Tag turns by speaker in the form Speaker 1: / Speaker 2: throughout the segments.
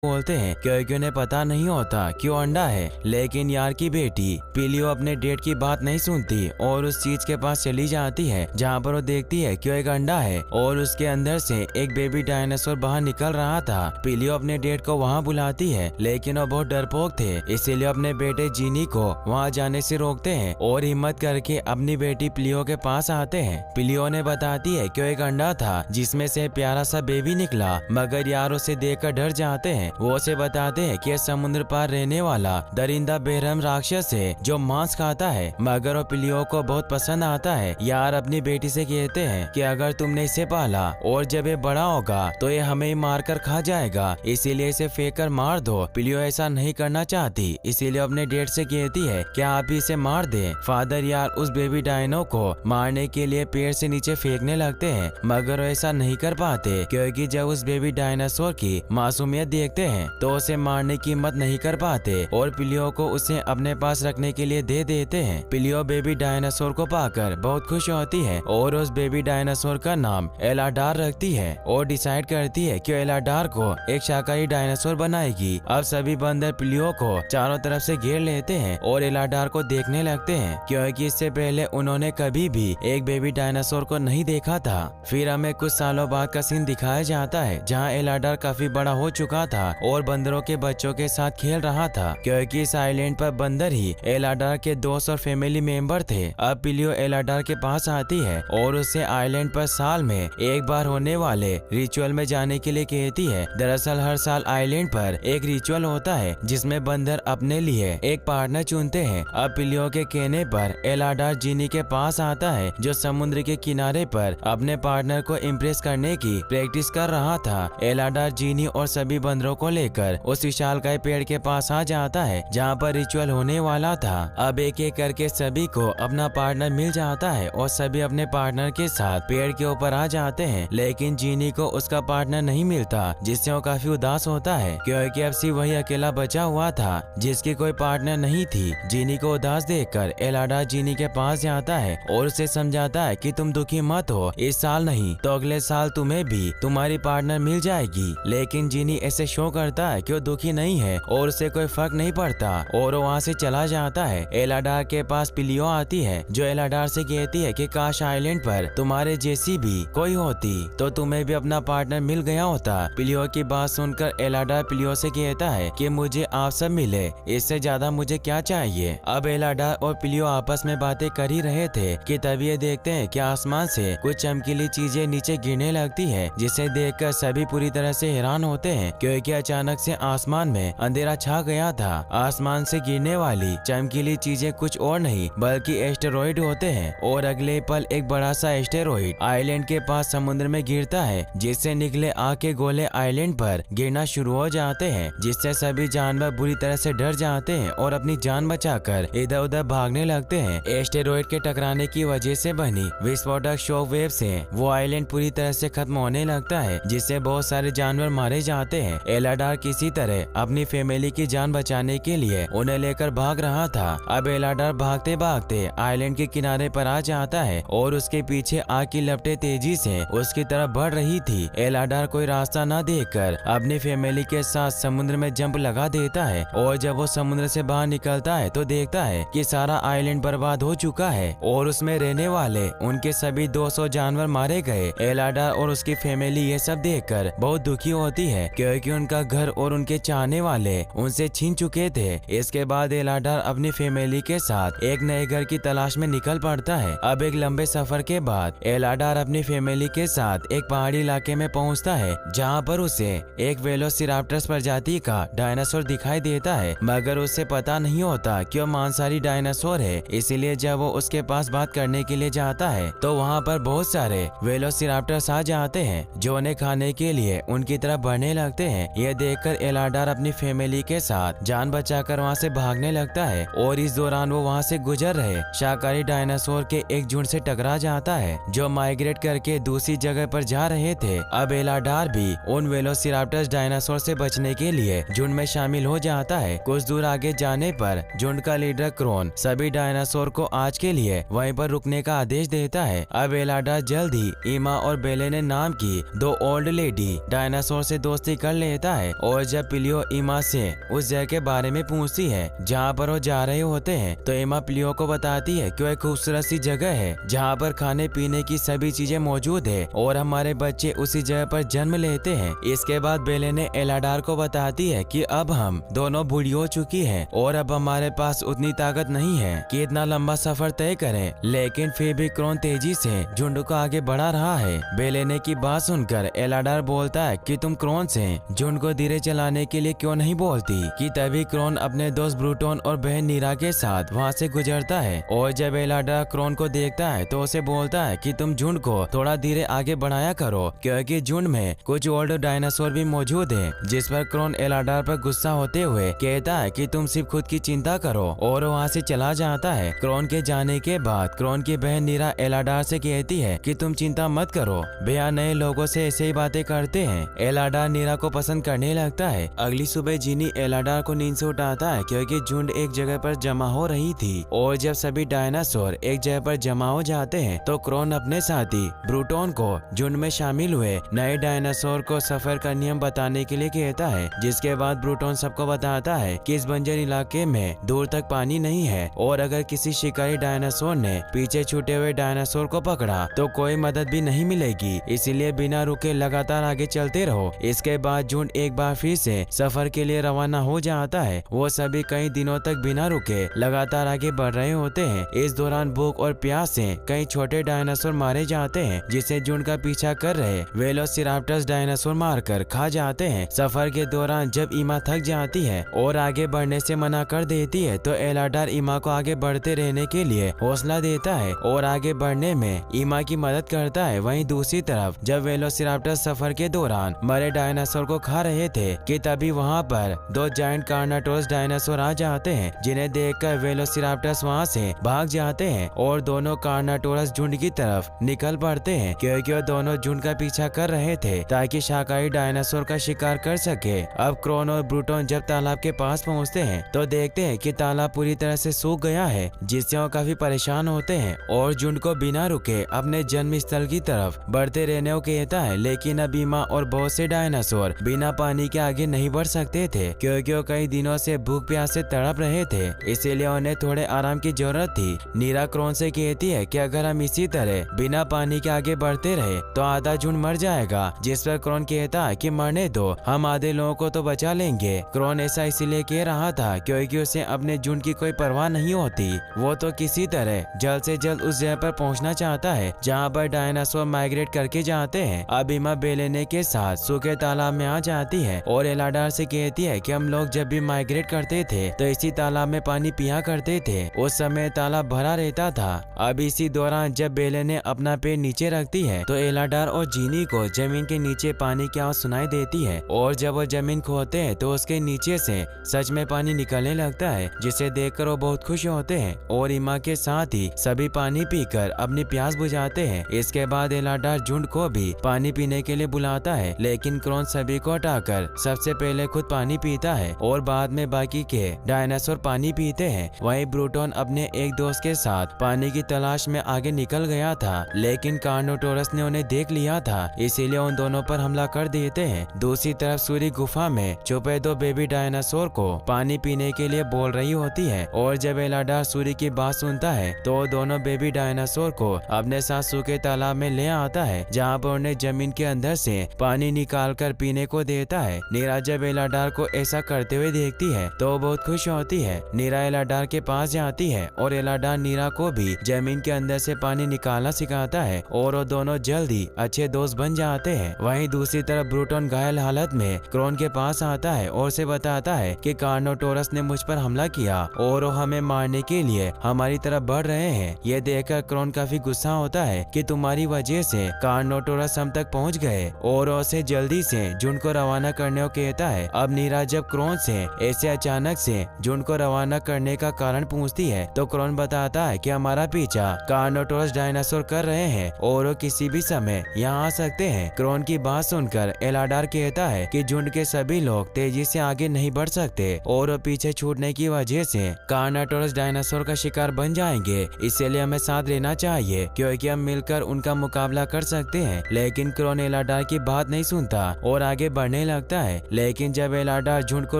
Speaker 1: बोलते हैं क्योंकि उन्हें पता नहीं होता कि वो अंडा है। लेकिन यार की बेटी पिलियो अपने डेड की बात नहीं सुनती और उस चीज के पास चली जाती है जहाँ पर वो देखती है कि वो एक अंडा है और उसके अंदर से एक बेबी डायनासोर बाहर निकल रहा था। पिलियो अपने डेड को वहाँ बुलाती है लेकिन वो बहुत डरपोक थे, इसीलिए अपने बेटे जीनी को वहाँ जाने से रोकते हैं और हिम्मत करके अपनी बेटी पिलियो के पास आते हैं। पिलियो ने बताती है कि वो एक अंडा था जिसमें से प्यारा सा बेबी निकला, मगर यार उसे देखकर डर जाते हैं। वो उसे बताते हैं कि समुद्र पार रहने वाला दरिंदा बेरहम राक्षस है जो मांस खाता है, मगर वो पिलियो को बहुत पसंद आता है। यार अपनी बेटी से कहते हैं कि अगर तुमने इसे पाला और जब ये बड़ा होगा तो ये हमें मार कर खा जाएगा, इसीलिए इसे फेंक कर मार दो। पिलियो ऐसा नहीं करना चाहती, इसीलिए अपने डेड से कहती है कि आप भी इसे मार दे। फादर यार उस बेबी डायनो को मारने के लिए पेड़ से नीचे फेंकने लगते हैं, मगर वो ऐसा नहीं कर पाते क्योंकि जब उस बेबी डायनासोर की मासूमियत देखते हैं तो उसे मारने की हिम्मत नहीं कर पाते और पिलियो को उसे अपने पास रखने के लिए दे देते हैं। पिलियो बेबी डायनासोर को पाकर बहुत खुश होती है और उस बेबी डायनासोर का नाम एलाडार रखती है और डिसाइड करती है कि एलाडार को एक शाकाहारी डायनासोर बनाएगी। अब सभी बंदर पिलियो को चारों तरफ से घेर लेते हैं और एलाडार को देखने लगते हैं क्योंकि इससे पहले उन्होंने कभी भी एक बेबी डायनासोर को नहीं देखा था। फिर हमें कुछ सालों बाद का सीन दिखाया जाता है जहाँ एलाडार काफी बड़ा हो चुका था और बंदरों के बच्चों के साथ खेल रहा था क्योंकि इस आइलैंड पर बंदर ही एलाडार के दोस्त और फैमिली मेंबर थे। अब पिलियो एलाडार के पास आती है और उसे आइलैंड पर साल में एक बार होने वाले रिचुअल में जाने के लिए कहती है। दरअसल हर साल आइलैंड पर एक रिचुअल होता है जिसमें बंदर अपने लिए एक पार्टनर चुनते हैं। अब पिलियो के कहने पर एलाडार जीनी के पास आता है जो समुद्र के किनारे पर अपने पार्टनर को इम्प्रेस करने की प्रैक्टिस कर रहा था। एलाडार जीनी और सभी बंदरों को लेकर उस विशालकाय पेड़ के पास आ जाता है जहाँ पर रिचुअल होने वाला था। अब एक एक करके सभी को अपना पार्टनर मिल जाता है और सभी अपने पार्टनर के साथ पेड़ के ऊपर आ जाते हैं, लेकिन जीनी को उसका पार्टनर नहीं मिलता जिससे वो काफी उदास होता है क्योंकि अब सिर्फ वही अकेला बचा हुआ था जिसकी कोई पार्टनर नहीं थी। जीनी को उदास देखकर एलाडार जीनी के पास जाता है और उसे समझाता है कि तुम दुखी मत हो, इस साल नहीं तो अगले साल तुम्हें भी तुम्हारी पार्टनर मिल जाएगी। लेकिन जीनी ऐसे शो करता है कि वो दुखी नहीं है और उसे कोई फर्क नहीं पड़ता और वो वहाँ से चला जाता है। एलाडार के पास पिलियो आती है जो एलाडार से कहती है कि काश आइलैंड पर तुम्हारे जैसी भी कोई होती तो तुम्हें भी अपना पार्टनर मिल गया होता। पिलियो की बात सुनकर एलाडार पिलियो से कहता है कि मुझे आप सब मिले, इससे ज्यादा मुझे क्या चाहिए। अब एलाडार और पिलियो आपस में बातें कर ही रहे थे कि तभी ये देखते हैं कि आसमान से कुछ चमकीली चीजें नीचे गिरने लगती है जिसे देखकर सभी पूरी तरह से हैरान होते हैं क्योंकि अचानक से आसमान में अंधेरा छा गया था। आसमान से गिरने वाली चमकीली चीजें कुछ और नहीं बल्कि एस्टेरॉइड होते हैं और अगले पल एक बड़ा सा एस्टेरॉइड आइलैंड के पास समुद्र में गिरता है जिससे निकले आग के गोले आइलैंड पर गिरना शुरू हो जाते हैं जिससे सभी जानवर बुरी तरह से डर जाते हैं और अपनी जान बचाकर इधर उधर भागने लगते हैं। एस्टेरॉइड के टकराने की वजह से बनी विस्फोटक शॉक वेव से वो आइलैंड पूरी तरह से खत्म होने लगता है जिससे बहुत सारे जानवर मारे जाते हैं। एलाडार किसी तरह अपनी फैमिली की जान बचाने के लिए उन्हें लेकर भाग रहा था। अब एलाडार भागते भागते आइलैंड के किनारे पर आ जाता है और उसके पीछे आग की लपटें तेजी से उसकी तरफ बढ़ रही थी। एलाडार कोई रास्ता न देखकर अपनी फैमिली के साथ समुद्र में जंप लगा देता है और जब वो समुद्र से बाहर निकलता है तो देखता है कि सारा आइलैंड बर्बाद हो चुका है और उसमें रहने वाले उनके सभी 200 जानवर मारे गए। एलाडार और उसकी फैमिली ये सब देखकर बहुत दुखी होती है क्योंकि उनका घर और उनके चाहने वाले उनसे छीन चुके थे। इसके बाद एलाडार अपनी फैमिली के साथ एक नए घर की तलाश में निकल पड़ता है। अब एक लंबे सफर के बाद एलाडार अपनी फैमिली के साथ एक पहाड़ी इलाके में पहुंचता है जहां पर उसे एक वेलोसिराप्टर्स प्रजाति का डायनासोर दिखाई देता है, मगर उसे पता नहीं होता कि वो मांसाहारी डायनासोर है। इसीलिए जब वो उसके पास बात करने के लिए जाता है तो वहाँ पर बहुत सारे वेलोसिराप्टर्स आ जाते हैं जो उन्हें खाने के लिए उनकी तरफ बढ़ने लगते हैं। यह देखकर एलाडार अपनी फैमिली के साथ जान बचाकर वहाँ से भागने लगता है और इस दौरान वो वहाँ से गुजर रहे शाकाहारी डायनासोर के एक झुंड से टकरा जाता है जो माइग्रेट करके दूसरी जगह पर जा रहे थे। अब एलाडार भी उन वेलोसिराप्टर्स डायनासोर से बचने के लिए झुंड में शामिल हो जाता है। कुछ दूर आगे जाने पर झुंड का लीडर क्रोन सभी डायनासोर को आज के लिए वहीं पर रुकने का आदेश देता है। अब एलाडार जल्द ही ईमा और बेलेने नाम की दो ओल्ड लेडी डायनासोर से दोस्ती कर लेता जाता है और जब पिलियो ईमा से उस जगह के बारे में पूछती है जहाँ पर वो जा रहे होते हैं तो ईमा पिलियो को बताती है कि वो एक खूबसूरत सी जगह है जहाँ पर खाने पीने की सभी चीजें मौजूद है और हमारे बच्चे उसी जगह पर जन्म लेते हैं। इसके बाद बेले ने एलाडार को बताती है कि अब हम दोनों बूढ़ी हो चुकी है और अब हमारे पास उतनी ताकत नहीं है कि इतना लंबा सफर तय करें, लेकिन फिर भी क्रोन तेजी से झुंड को आगे बढ़ा रहा है। बेलेने की बात सुनकर एलाडार बोलता है कि तुम क्रोन से झुंड को धीरे चलाने के लिए क्यों नहीं बोलती कि तभी क्रोन अपने दोस्त ब्रूटोन और बहन नीरा के साथ वहाँ से गुजरता है और जब एलाडार क्रोन को देखता है तो उसे बोलता है कि तुम झुंड को थोड़ा धीरे आगे बढ़ाया करो क्योंकि झुंड में कुछ ओल्ड डायनासोर भी मौजूद है। जिस पर क्रोन एलाडार पर गुस्सा होते हुए कहता है कि तुम सिर्फ खुद की चिंता करो और वहाँ से चला जाता है। क्रोन के जाने के बाद क्रोन की बहन नीरा एलाडार से कहती है कि तुम चिंता मत करो, भैया नए लोगों से ऐसे ही बातें करते हैं। एलाडार नीरा को पसंद करने लगता है। अगली सुबह जीनी एलाडार को नींद से उठाता है क्योंकि झुंड एक जगह पर जमा हो रही थी और जब सभी डायनासोर एक जगह पर जमा हो जाते हैं तो क्रोन अपने साथी ब्रूटोन को झुंड में शामिल हुए नए डायनासोर को सफर का नियम बताने के लिए कहता है। जिसके बाद ब्रूटोन सबको बताता है कि इस बंजर इलाके में दूर तक पानी नहीं है और अगर किसी शिकारी डायनासोर ने पीछे छूटे हुए डायनासोर को पकड़ा तो कोई मदद भी नहीं मिलेगी, इसीलिए बिना रुके लगातार आगे चलते रहो। इसके बाद झुंड एक बार फिर से सफर के लिए रवाना हो जाता है। वो सभी कई दिनों तक बिना रुके लगातार आगे बढ़ रहे होते हैं। इस दौरान भूख और प्यास से कई छोटे डायनासोर मारे जाते हैं जिसे झुंड का पीछा कर रहे वेलोसिराप्टर्स डायनासोर मारकर खा जाते हैं। सफर के दौरान जब ईमा थक जाती है और आगे बढ़ने से मना कर देती है तो एलाडार ईमा को आगे बढ़ते रहने के लिए हौसला देता है और आगे बढ़ने में ईमा की मदद करता है। वहीं दूसरी तरफ जब वेलोसिराप्टर्स सफर के दौरान मरे डायनासोर को खा रहे थे कि तभी वहाँ पर दो जायंट कार्नाटोरस डायनासोर आ जाते हैं जिन्हें देखकर वेलोसिराप्टर्स वहाँ से भाग जाते हैं और दोनों कार्नाटोरस झुंड की तरफ निकल पड़ते हैं क्योंकि वो दोनों झुंड का पीछा कर रहे थे ताकि शाकाहारी डायनासोर का शिकार कर सके। अब क्रोन और ब्रूटोन जब तालाब के पास पहुँचते हैं तो देखते हैं कि तालाब पूरी तरह से सूख गया है जिससे वो काफी परेशान होते हैं और झुंड को बिना रुके अपने जन्म स्थल की तरफ बढ़ते रहने को कहता है। लेकिन अब ईमा और बहुत से डायनासोर बिना पानी के आगे नहीं बढ़ सकते थे क्योंकि वो कई दिनों से भूख प्यास से तड़प रहे थे, इसीलिए उन्हें थोड़े आराम की जरूरत थी। नीरा क्रोन से कहती है कि अगर हम इसी तरह बिना पानी के आगे बढ़ते रहे तो आधा झुंड मर जाएगा। जिस पर क्रोन कहता है कि मरने दो, हम आधे लोगों को तो बचा लेंगे। क्रोन ऐसा इसीलिए कह रहा था क्योंकि उसे अपने झुंड की कोई परवाह नहीं होती। वो तो किसी तरह जल्द से जल्द उस जगह पर पहुंचना चाहता है जहां पर डायनासोर माइग्रेट करके जाते हैं। अब ईमा बेलेने के साथ सूखे तालाब में आ जाती है और एलाडार से कहती है कि हम लोग जब भी माइग्रेट करते थे तो इसी तालाब में पानी पिया करते थे, उस समय तालाब भरा रहता था। अब इसी दौरान जब बेलेने अपना पैर नीचे रखती है तो एलाडार और जीनी को जमीन के नीचे पानी की आवाज सुनाई देती है और जब वो जमीन खोदते हैं तो उसके नीचे से सच में पानी निकलने लगता है जिसे देखकर वो बहुत खुश होते हैं और ईमा के साथ ही सभी पानी पीकर अपनी प्यास बुझाते हैं। इसके बाद एलाडार झुंड को भी पानी पीने के लिए बुलाता है लेकिन क्रोन सभी को हटाकर सबसे पहले खुद पानी पीता है और बाद में बाकी के डायनासोर पानी पीते हैं। वहीं ब्रूटोन अपने एक दोस्त के साथ पानी की तलाश में आगे निकल गया था लेकिन कार्नोटोरस ने उन्हें देख लिया था, इसीलिए उन दोनों पर हमला कर देते हैं। दूसरी तरफ सूरी गुफा में छुपे दो बेबी डायनासोर को पानी पीने के लिए बोल रही होती है और जब एलाडार सूरी की बात सुनता है तो दोनों बेबी डायनासोर को अपने साथ सूखे तालाब में ले आता है जहाँ पर उन्हें जमीन के अंदर से पानी निकाल कर पीने को देता है। नीरा जब एलाडार को ऐसा करते हुए देखती है तो बहुत खुश होती है। नीरा एलाडार के पास जाती है और एलाडार नीरा को भी जमीन के अंदर से पानी निकालना सिखाता है और वो दोनों जल्दी अच्छे दोस्त बन जाते हैं। वहीं दूसरी तरफ ब्रूटोन घायल हालत में क्रोन के पास आता है और उसे बताता है कि कार्नोटोरस ने मुझ पर हमला किया और वो हमें मारने के लिए हमारी तरफ बढ़ रहे हैं। ये देखकर क्रोन काफी गुस्सा होता है कि तुम्हारी वजह से कार्नोटोरस हम तक पहुंच गए और उसे जल्दी से झुंड को रवाना करने को कहता है। अब नीरा जब क्रोन से ऐसे अचानक से झुंड को रवाना करने का कारण पूछती है तो क्रोन बताता है कि हमारा पीछा कार्नोटोरस डायनासोर कर रहे हैं और वो किसी भी समय यहाँ आ सकते हैं। क्रोन की बात सुनकर एलाडार कहता है कि झुंड के सभी लोग तेजी से आगे नहीं बढ़ सकते और वो पीछे छूटने की वजह से कार्नोटोरस डायनासोर का शिकार बन जाएंगे, इसलिए हमें साथ लेना चाहिए क्योंकि हम मिलकर उनका मुकाबला कर सकते हैं। लेकिन क्रोन एलाडार की बात नहीं सुनता और आगे बढ़ने बढ़ने लगता है। लेकिन जब एलाडार झुंड को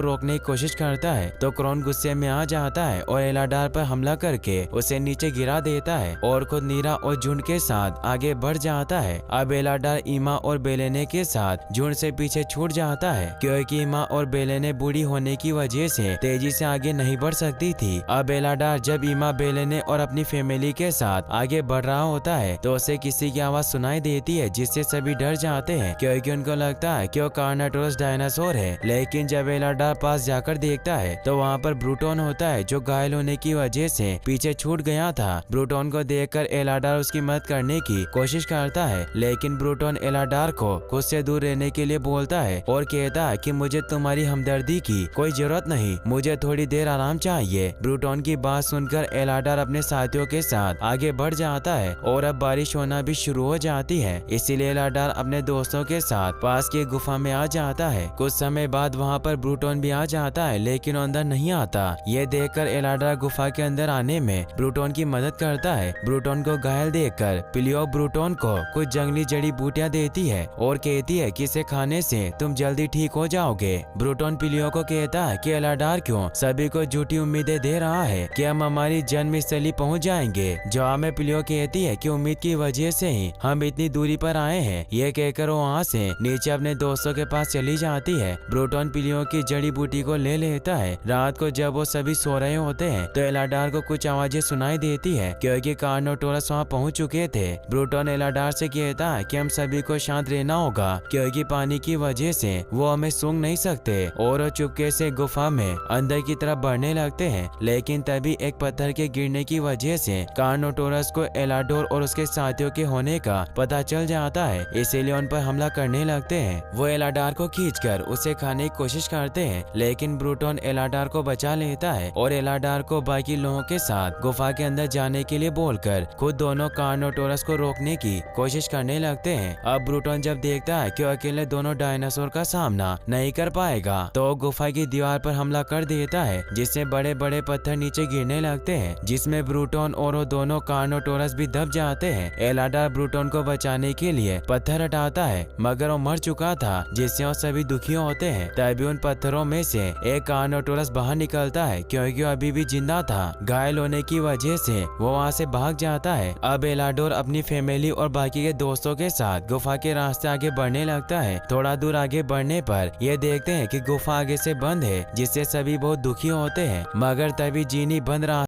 Speaker 1: रोकने की कोशिश करता है तो क्रोन गुस्से में आ जाता है और एलाडार पर हमला करके उसे नीचे गिरा देता है और खुद नीरा और झुंड के साथ आगे बढ़ जाता है। अब एलाडार ईमा और बेलेने के साथ झुंड से पीछे छूट जाता है, क्योंकि ईमा और बेलेने बूढ़ी होने की वजह से तेजी से आगे नहीं बढ़ सकती थी। अब एलाडार जब ईमा, बेलेने और अपनी फैमिली के साथ आगे बढ़ रहा होता है तो उसे किसी की आवाज सुनाई देती है, जिससे सभी डर जाते हैं क्योंकि उनको लगता है कि वो कार्नाटोरस डायनासोर है। लेकिन जब एलाडार पास जाकर देखता है तो वहाँ पर ब्रूटोन होता है, जो घायल होने की वजह से पीछे छूट गया था। ब्रूटोन को देखकर एलाडार उसकी मदद करने की कोशिश करता है, लेकिन ब्रूटोन एलाडार को खुद से दूर रहने के लिए बोलता है और कहता है कि मुझे तुम्हारी हमदर्दी की कोई जरूरत नहीं, मुझे थोड़ी देर आराम चाहिए। ब्रूटोन की बात सुनकर एलाडार अपने साथियों के साथ आगे बढ़ जाता है और अब बारिश होना भी शुरू हो जाती है, इसीलिए एलाडार अपने दोस्तों के साथ पास की गुफा में आ जाता है। कुछ समय बाद वहाँ पर ब्रूटोन भी आ जाता है, लेकिन अंदर नहीं आता। ये देखकर एलाडार गुफा के अंदर आने में ब्रूटोन की मदद करता है। ब्रूटोन को घायल देखकर पिलियो ब्रूटोन को कुछ जंगली जड़ी बूटियां देती है और कहती है कि इसे खाने से तुम जल्दी ठीक हो जाओगे। ब्रूटोन पिलियो को कहता है कि एलाडार क्यों सभी को झूठी उम्मीदें दे रहा है कि हम हमारी जन्मस्थली पहुंच जाएंगे। जवाब में पिलियो कहती है कि उम्मीद की वजह से ही हम इतनी दूरी पर आए हैं। ये कहकर वो वहाँ से नीचे अपने दोस्तों के पास चली जाती है। ब्रूटोन पिलियो की जड़ी बूटी को ले लेता है। रात को जब वो सभी सो रहे होते हैं तो एलाडार को कुछ आवाजें सुनाई देती है, क्योंकि कार्नोटोरस वहाँ पहुंच चुके थे। ब्रूटोन एलाडार से कहता है कि हम सभी को शांत रहना होगा, क्योंकि पानी की वजह से वो हमें सूंघ नहीं सकते, और वो चुपके से गुफा में अंदर की तरफ बढ़ने लगते हैं। लेकिन तभी एक पत्थर के गिरने की वजह से कार्नोटोरस को एलाडोर और उसके साथियों के होने का पता चल जाता है, इसीलिए उन पर हमला करने लगते हैं। वो एलाडार को खींचकर उसे खाने की कोशिश करते हैं, लेकिन ब्रूटोन एलाडार को बचा लेता है और एलाडार को बाकी लोगों के साथ गुफा के अंदर जाने के लिए बोलकर खुद दोनों कार्नोटोरस को रोकने की कोशिश करने लगते हैं। अब ब्रूटोन जब देखता है कि अकेले दोनों डायनासोर का सामना नहीं कर पाएगा तो गुफा की दीवार पर हमला कर देता है, जिससे बड़े बड़े पत्थर नीचे गिरने लगते हैं, जिसमें ब्रूटोन और वो दोनों कार्नोटोरस भी दब जाते हैं। एलाडार ब्रूटोन को बचाने के लिए पत्थर हटाता है, मगर वो मर चुका था, जिससे वो सभी दुखी होते हैं। तभी उन पत्थरों में से एक कार्नोटोरस बाहर निकलता है, क्योंकि वो अभी भी जिंदा था। घायल होने की वजह से वो वहाँ से भाग जाता है। अब एलाडोर अपनी फैमिली और बाकी के दोस्तों के साथ गुफा के रास्ते आगे बढ़ने लगता है। थोड़ा दूर आगे बढ़ने पर ये देखते हैं कि गुफा आगे से बंद है, जिससे सभी बहुत दुखी होते हैं, मगर तभी जीनी बंद